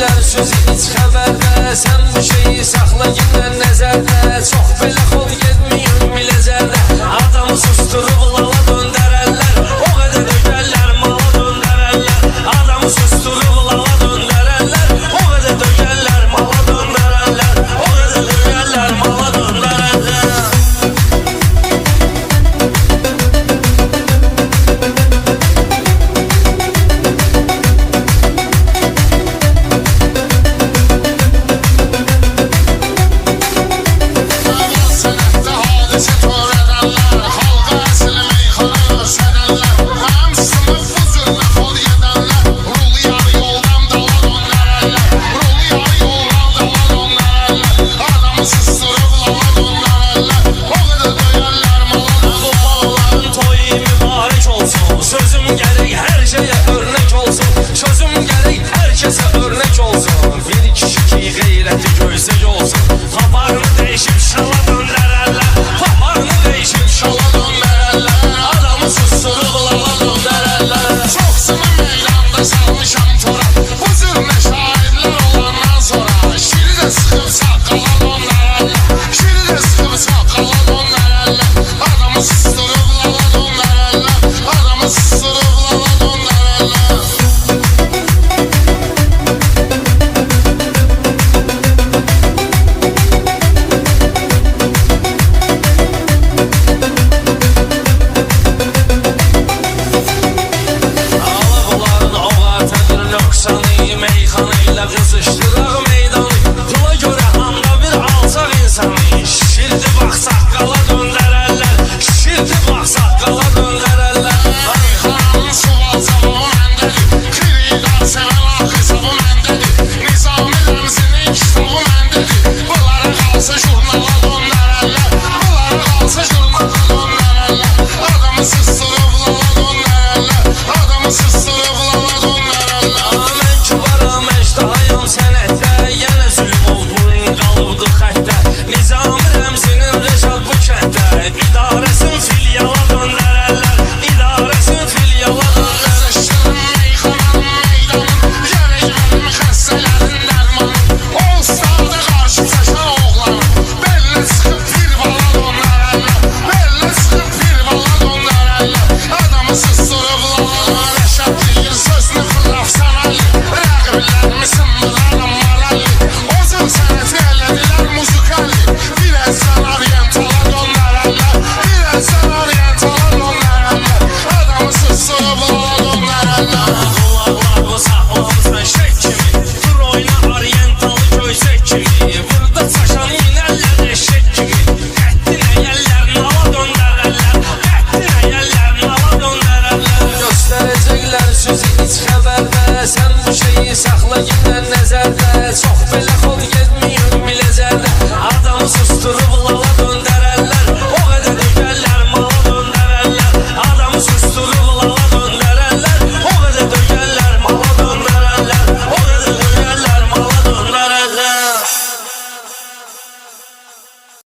Göstərəcəklər sözü iç xəbərdə, sən bu şeyi saxla yenə nəzərdə. Çox belə xol getməyim biləcərdə, adamı susturub lala döndərərlər. O qədər dögərlər mala döndərərlər, adamı susturub lala döndərərlər. O qədər dögərlər mala döndərərlər, o qədər dögərlər mala döndərərlər. Sözüm gerek her şeye örnek olsun, sözüm gerek herkese örnek olsun. Bir kişi ki gayreti göysek olsun, paparını değişip şala döndərərlər, paparını değişip şala döndərərlər, adamı susturup lala döndərərlər. Çoxsunu meydanda salmışam tora, huzuruna şahidler olandan sonra. Şiri de sıkıp saqqala döndərərlər, şiri de sıkıp saqqala döndərərlər, adamı susturup lala döndərərlər, adamı susturup lala döndərərlər. Ağlabuların oğatıdır nöqsanı, meyxanıyla qızışdıraq meydanı. Pula görə handa bir alçaq insanı, şirdi bax saqqala döndərərlər, şirdi bax saqqala döndərərlər. Meyxananın suvalcamı məndədir, kriqar sevən ağ hesabı məndədir, Nizami Rəmzinin kitabı məndədir. Bunlara qalsa jurnala döndərərlər, bunlara qalsa jurnala döndərərlər, adamı susturub lala döndərərlər, adamı susturub lala döndərərlər. Mən kibaram, əjdahayam sənətdə, yenə zülm olduğun qalıbdı xəttə. Nizami Rəmzinin Rəşad bu kənddə, idarəsin filyala döndərərlər, idarəsin filyala döndərərlər. Qızışdırın meyxananın meydanın, gərək mənim xəstələrin dərmanı. O ustada qarşı çəkən oğlanı, belinə sıxıb bir bala döndərərlər, belinə sıxıb bir bala döndərərlər, adamı susturub lala. Rəşad deyir sözünü fırlafsan Ali, rəqiblərimi sındıraram maralli. Ozun sənəti elədilər muzikalli, biləzən orientala döndərərlər, biləzən orientala döndərərlər, adamı susturub lala döndərərlər. Qulaqlarımı saxlamısan şək kimi, dur oyna orientalı göysək kimi. Burada çaşan inərlər eşək kimi, qəddin əyərlər nala döndərərlər, qəddin əyərlər nala döndərərlər. Göstərəcəklər sözü iç xəbərdə, sən bu şeyi saxla yenə nəzərdə. Çox belə xol